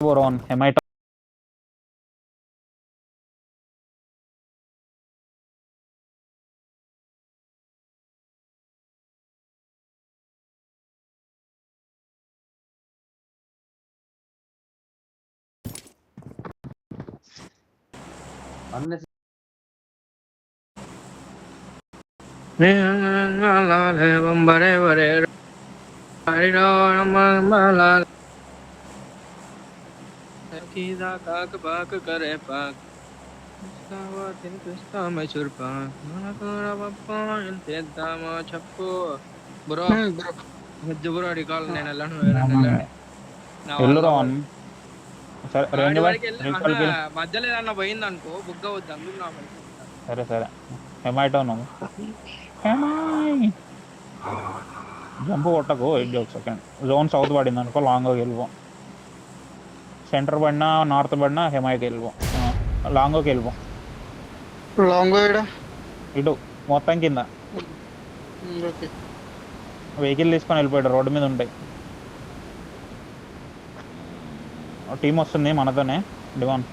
Boron, Hemite. చెప్పు bro bro recall నేను వెళ్ళను ఎల్లురాన్ సరే రేంజ్ బై రీకాల్ కిల్ మధ్యలో ఏదన్నా పోయింది అనుకో బుగ్గ వద్దు అందుకు నా సరే సరే హెమైట్ ఉన్నాము జంప్ కొట్టకు వెయిట్ ఒక సెకండ్ జోన్ సౌత్ పడింది అనుకో లాంగ్కి వెళ్ళిపోం సెంటర్ పడినా నార్త్ పడినా హెమైకి వెళ్ళిపోం లాంగ్కి వెళ్ళిపోం ఇటు మొత్తం కింద వెహికల్ తీసుకొని వెళ్ళిపోయాడు రోడ్డు మీద ఉంటాయి టీం వస్తుంది మనతోనే డివాన్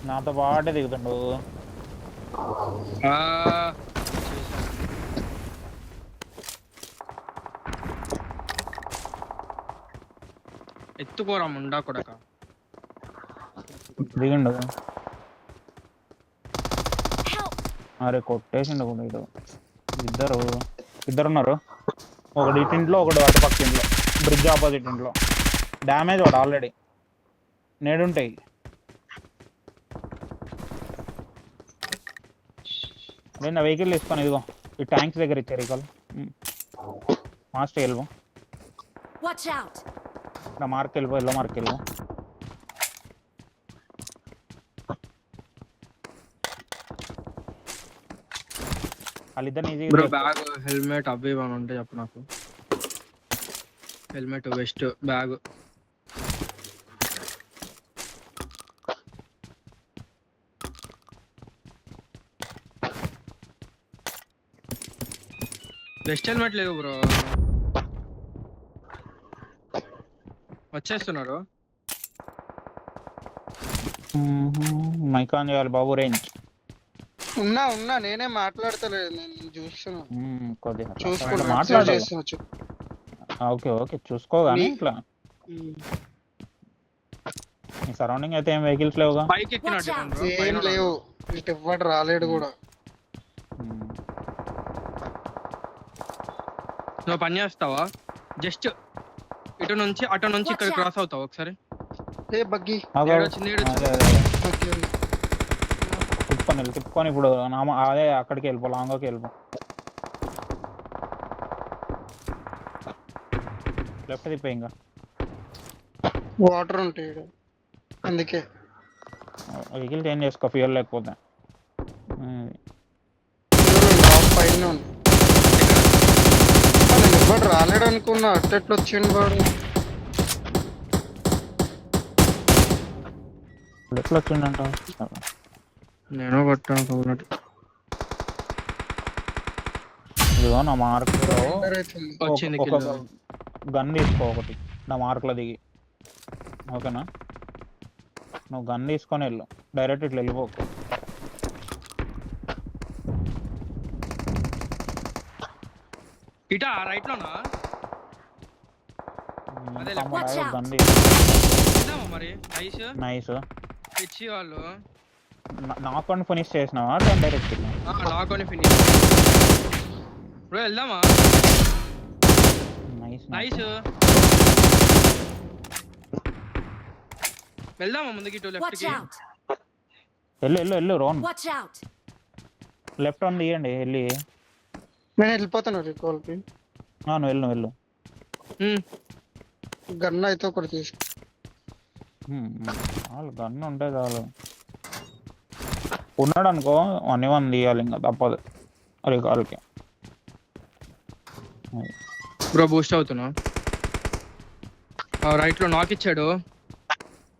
నాతో పాటే దిగుతుండు ఎత్తుకోరా ముండా కొడక దిగిండు అరే కొట్టేసిండు కూడా ఇటు ఇద్దరు ఉన్నారు ఒకటి ఇటింట్లో ఒకటి అటుపక్క ఇంట్లో బ్రిడ్జ్ ఆపోజిట్ ఇంట్లో డ్యామేజ్ వాడు ఆల్రెడీ నేడుంటాయి నేను వెహికల్ తీసుకొని ఇదిగో ఈ ట్యాంక్స్ దగ్గర ఇచ్చారు రికాల్ మాస్టర్ వెళ్ళిపో నా మార్క్ వెళ్ళిపో ఎల్లో మార్క్ వెళ్ళిపో వాళ్ళిద్దరిని ఈజీగా బ్యాగ్ హెల్మెట్ అవి ఇవన్నీ ఉంటాయి చెప్పు నాకు helmet west bag vest helmet లేదు బ్రో వచ్చేస్తున్నారు మైక్ ఆన్ చేయాలి బాబు రేంజ్ ఉన్నా నేనే మాట్లాడతలేదు నేను చూస్తున్నా కొద్దిగా మాట్లాడాలి ఓకే ఓకే చూసుకోగానే ఇట్లా ఈ సరౌండింగ్ అయితే ఏం వెహికల్స్ లేవుగా పైకి ఎక్కినట్టు ఏం లేవు ఇటు ఎవ్వడు రాలేడు కూడా నువ్వు పని చేస్తావా జస్ట్ ఇటు నుంచి అటు నుంచి ఇక్కడ క్రాస్ అవుతావు ఒకసారి బగ్గి తిప్పుకొని ఇప్పుడు అదే అక్కడికి వెళ్ళిపో లాంగ్కి వెళ్ళిపో లెఫ్ట్ తిప్పే ఇంకా వాటర్ ఉంటాయి అందుకే వెహికల్ చేంజ్ చేసుకో ఫ్యూయల్ లేకపోతే పైన వాడు రాలేడు అనుకున్నా అట్టెట్లు వచ్చిండు వాడు ఎట్లా వచ్చిండంట నేను కొట్టాను ఇదిగో నా మార్క్ లో ఒక గన్ తీసుకో ఒకటి నా మార్క్ లో దిగి ఓకేనా నువ్వు గన్ తీసుకొని వెళ్ళు డైరెక్ట్ ఇట్లా వెళ్ళిపోకు ఇటా రైట్ లోనా గన్ మరి నైస్ ఇచ్చి వాళ్ళు నాకొని ఫినిష్ చేసినావా డైరెక్ట్ నాకొని ఫినిష్ బ్రో వెళ్దామా నైస్ వెళ్దామా ముందుకి ఇటు లెఫ్ట్ కి వెళ్ళు రోన్ లెఫ్ట్ వన్ తీయండి వెళ్ళి నేను వెళ్ళిపోతాను రికాల్కి నువ్వు వెళ్ళు గన్ అయితే ఒకటి తీసు గన్ను ఉంటే చాలు ఉన్నాడు అనుకో 1v1 తీయాలి ఇంకా తప్పదు రికాల్కి బ్రో బూస్ట్ అవుతున్నా రైట్ లో నాక్ ఇచ్చాడు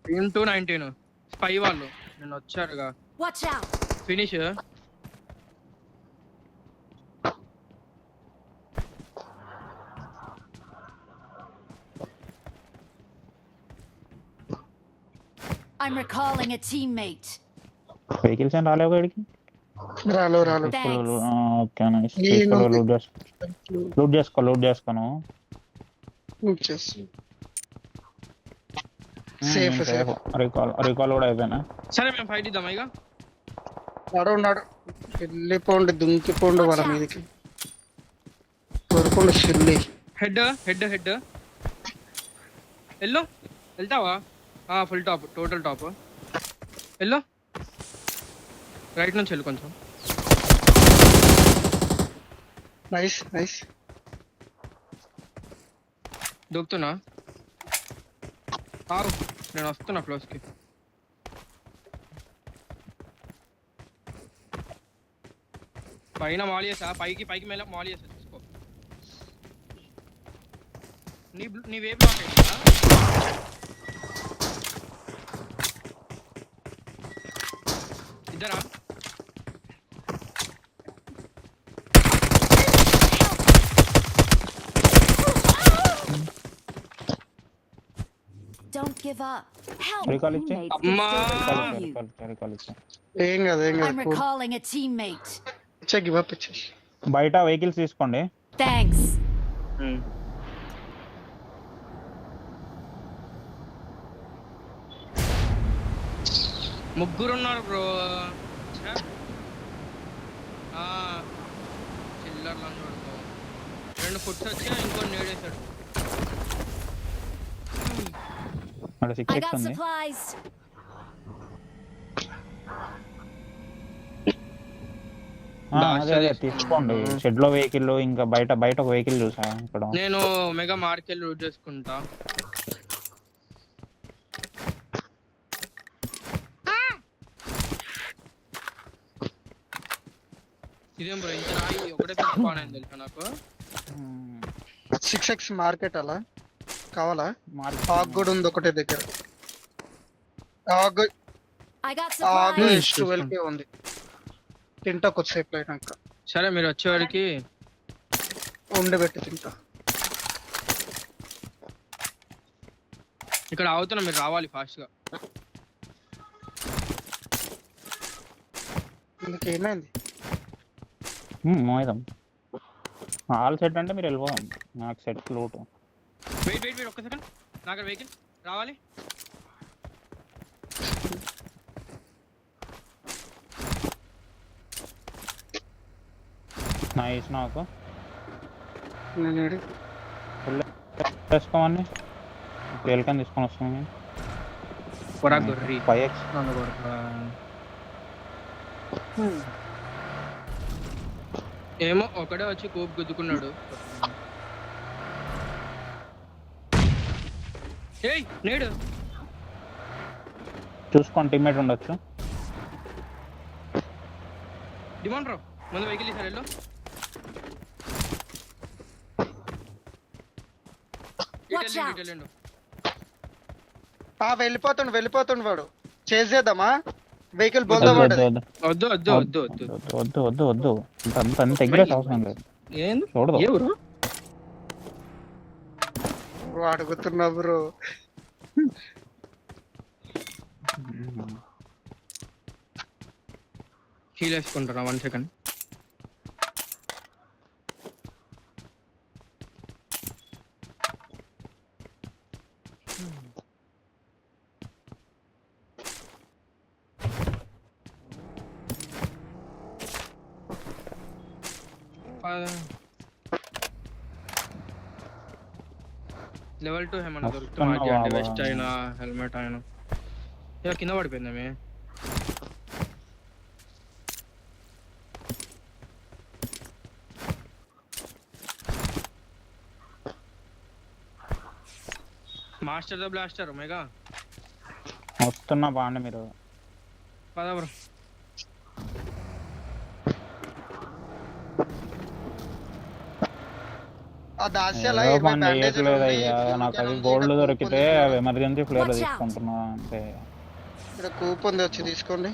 219 స్పై వాళ్ళు నేను వచ్చారుగా Watch out! Finish. I'm recalling a teammate. Vehicles ఏం రాలేవు ఇక్కడికి. రాలో రాలో Thanks. Okay nice. నేను లూట్ చేసుకోను. చేసి సేఫ్ సేఫ్ రికాల్ కూడా అయిపోయినా. సరే మేము ఫైట్ ఇద్దాం ఇక. ఉన్నాడు వెళ్ళిపోండి దుంకిపోండి వాళ్ళ మీదకి కోరుకోండి షిల్లి. హెడ్ వెళ్తావా? Full top, total top. వెళ్ళు, రైట్ నుంచి వెళ్ళు కొంచెం. Nice nice. దూకుతున్నా, ఆగు, నేను వస్తున్నా క్లోజ్కి. పైన మాల్ చేసా, పైకి మేల మాల్ చేసా, చూసుకో. నీ వేవ్ బ్లాక్ అయిందా? ఇద్దరా? Don't give up. Help! Recall it, Teammates can Amma. still recall you. ఏం కాదు ఏం I'm కాదు. recalling a teammate. Give up ఇచ్చేసి బయట వెహికల్స్ తీసుకోండి. Thanks. ముగ్గురున్నారు బ్రో. చిల్లర్ లంచ్ పడుకో. 2 ఫుట్స్ వచ్చి ఇంకో నేడేశాడు. అక్కడ 6x I got ఉంది. supplies. అదే తీసుకోండి. షెడ్ లో వెహికల్, ఇంకా బయట ఒక వెహికల్ చూసా ఇక్కడ. నేను మెగా మార్కెట్ రూట్ చేసుకుంటా. ఇదేం బ్రో ఇంత రాయి ఒకటే పెట్టుకోవాలి అని తెలుసా నాకు. 6x మార్కెట్ అలా కావాలా? మార్కెట్ ఆగ్ కూడా ఉంది ఒకటే దగ్గర. ఆగ్ I got ఆగ్ supplies. 12k ఉంది. తింటా కొద్దిసేపు అయినాక సరే మీరు వచ్చేవాడికి ఉండబెట్టి తింటా. ఇక్కడ అవుతున్నా, మీరు రావాలి ఫాస్ట్ గా. ఇంకేమైంది? మోయిదాం. ఆల్ సెట్ అంటే మీరు వెళ్ళిపోదాం. నాకు సెట్ లూట్. వెయిట్ ఒక్క సెకండ్, నాకు వెహికల్ రావాలి. నైస్. నాకు నేను వేసుకోమని వెల్కమ్ తీసుకొని వస్తాను. గొర్రి 5x ఏమో ఒకడే వచ్చి కోపు గుద్దుకున్నాడు. ఏయ్ నేడు చూసుకోండి, టీమ్మేట్ ఉండొచ్చు. డిమాండ్ రావు ముందు వెహికల్ తీసారు. వెళ్ళు, Watch out. వెళ్ళండు. వెళ్ళిపోతుండు వాడు. చేసేద్దామా? వెహికల్ బోల్దా పడ్డది. వద్దు. అంత ఎగ్రెస్ అవసరం లేదు. ఏంది చూడదు. ఎవరు అడుగుతున్నా బ్రో. హీల్ వేసుకుంటారా? 1 సెకండ్. లెవెల్ 2 ఏమన్నా దొరుకుతుంది? అంటే వెస్ట్ అయినా హెల్మెట్ అయినా. ఇక కింద పడిపోయిందేమే. మాస్టర్ ద బ్లాస్టర్ మెగా వస్తున్నా బాండి మీరు. పద బ్రో. లేదయ్యా, నాకు అది గోల్డ్ దొరికితే ఎమర్జెన్సీ ఫ్లేర్ తీసుకుంటున్నా అంటే. ఇక్కడ కూప్ ఉంది, వచ్చి తీసుకోండి.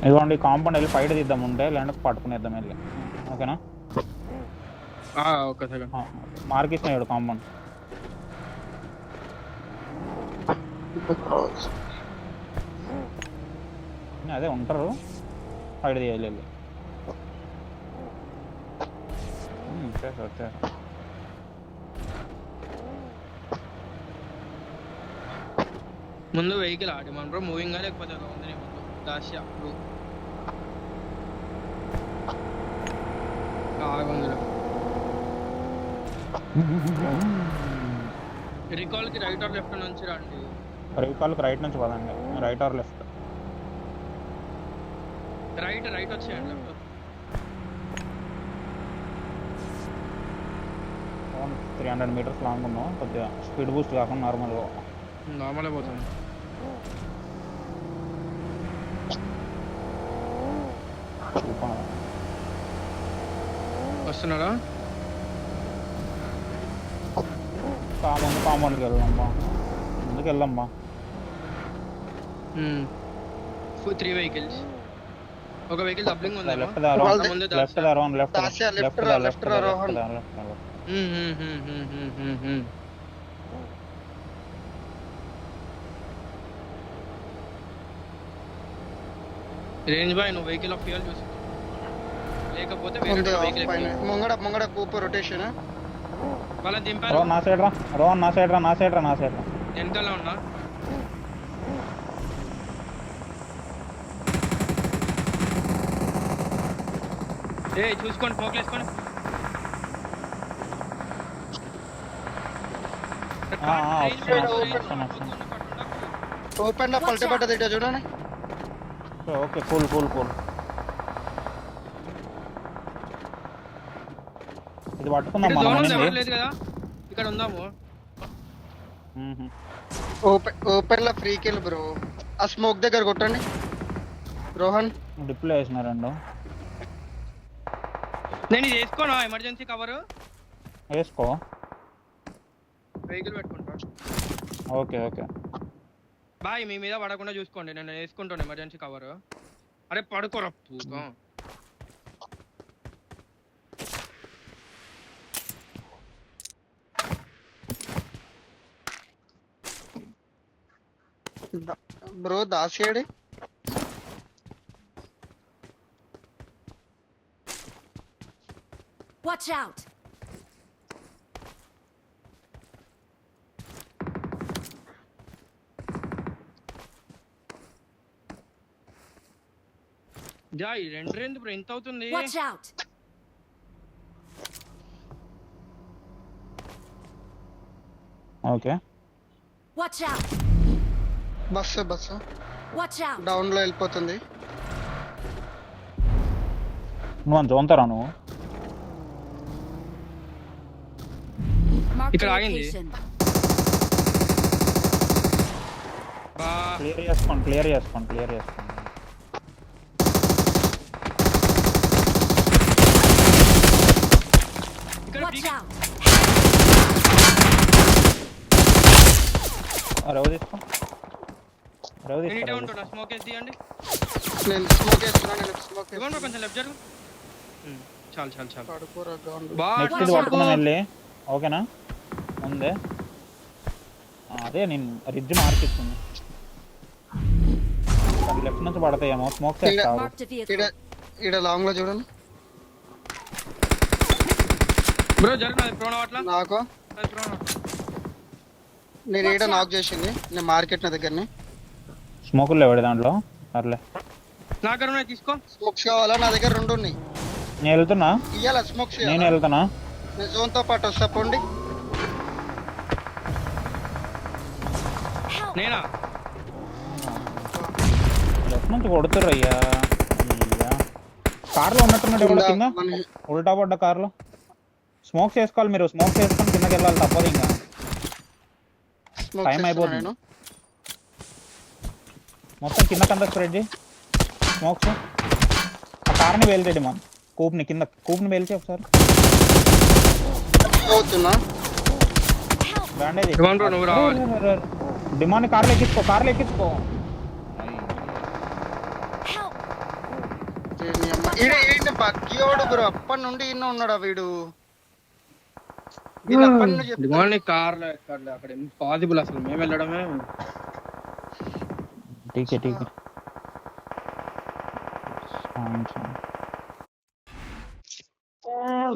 ఇదిగోండి కాంపౌండ్ వెళ్ళి ఫైట్ తీద్దాం ఉంటే లేదంటే పట్టుకునేద్దాం వెళ్ళి. ఓకేనా? Okay second. మార్క్ ఇచ్చినాడు కాంపౌండ్. అదే ఉంటారు, ఫైట్ తీయాలి వెళ్ళి. వచ్చారు. ముందు వెహికల్ ఆడి మన బ్రో మూవింగ్ లేకపోతే ఉందని ముందు దాష్యా బ్రో ఆగుందిలో. రికాల్ కి రైట్ ఆర్ లెఫ్ట్ నుంచి రండి. రికాల్ కి రైట్ నుంచి పదండి. Right are left? రైట్ వచ్చేయండి. లెఫ్ట్ 300 meters లాంగ్ ఉన్నాం. కొద్దిగా స్పీడ్ బూస్ట్ కాకుండా నార్మల్ పోతుంది. వస్తున్నారా? కాంపౌండ్కి వెళ్దామ్మా, ముందుకు వెళ్దామ్మా. 3 vehicles. ఒక వెహికల్ డబ్లింగ్ ఉంది. లెఫ్ట్ రేంజ్ బాయ్ నువ్వు వెహికల్ ఆఫ్ ఫ్యూయల్ చూసి లేకపోతే ముంగడ కూపు రొటేషన్ వాళ్ళని దింపారు. నా సైడ్ రా వెనకాల ఉన్నా. చూసుకోండి, స్మోక్ వేసుకోండి. ఓపెన్ లో పల్టీ పడ్డది ఇట చూడండి. Okay cool. ఇది పట్టుకుందాం లేదు కదా, ఇక్కడ ఉందాము. ఓపెన్ లో ఫ్రీ కిల్ బ్రో. ఆ స్మోక్ దగ్గర కొట్టండి రోహన్. డిప్లో వేసినారండు. నేను ఇది వేసుకోనా ఎమర్జెన్సీ కవర్? వేసుకో. వెహికల్ పెట్టుకుంటా. ఓకే బాయ్ మీ మీద పడకుండా చూసుకోండి, నేను వేసుకుంటాను ఎమర్జెన్సీ కవర్. అరే పడుకోరా పూకం. బ్రో దాసేడి Watch out! జాయ్ రెండు బ్రో ఎంత అవుతుంది? Watch out! Okay. Watch out! Bus Watch out! Down లో వెళ్ళిపోతుంది. నువ్వు జోన్తారా నువ్వు? Mark ఇక్కడ the ఆగింది. location. క్లియర్ చేసుకోండి. Watch out! రవి తీసుకో. నేను ఇటే ఉంటాను. స్మోక్ వేసి తీయండి. నేను స్మోక్ వేస్తున్నాను. ఇవ్వండి కొంచెం లెఫ్ట్ జరుగు. చాలు నెక్స్ట్ ఇది పట్టుకున్నాం వెళ్ళి. ఓకేనా? ముందే అదే నేను రిడ్జ్ మార్క్ ఇస్తుంది. లెఫ్ట్ నుంచి పడతాయేమో. స్మోక్ చేస్తావు. Mark the vehicle. ఇడ లాంగ్ లో చూడండి బ్రో. జరుగుతుంది ప్రోనా అట్లా నాకు. నేను ఈడ నాక్ చేసింది. నేను మార్కెట్ నా దగ్గరని. స్మోకులు లేవాడు దాంట్లో. సర్లే నా దగ్గర ఉన్నాయి, తీసుకో. స్మోక్స్ కావాలా? నా దగ్గర 2 ఉన్నాయి. నేను వెళ్తున్నా. ఇయ్యాల స్మోక్స్ నేను వెళ్తున్నా. నేను జోన్ తో పాటు వస్తా పోండి. నేనా లెఫ్ట్ నుంచి కొడుతుర్రు అయ్యా. కార్లో ఉన్నట్టున్నాడు ఎవడో కింద. ఉల్టా పడ్డ కార్లో. స్మోక్ చేసుకోవాలి మీరు. స్మోక్ చేసుకొని కిందకి వెళ్ళాలి, తప్పదు. ఇంకా టైం అయిపోతుంది. మొత్తం కిందకంతా స్ప్రెడ్ చేయి స్మోక్స్. ఆ కార్ని వేల్చేయండి మన కూప్ని పేల్చి ఒకసారి. అవుతున్నా. బ్యాండేజ్ డిమాండ్ బ్రో నువ్వు రావాలి. డిమాండ్ కార్లో ఎక్కించుకో Help! ఈయన బగ్గియోడు బ్రో అప్పటి నుండి ఇన్న ఉన్నాడా వీడు వీళ్ళు అప్పటి నుండి చెప్తారు. డిమాండ్ కార్లో ఎక్కడలే అక్కడ ఇంపాసిబుల్ అసలు మేము వెళ్ళడమే. ఠీకే Oh.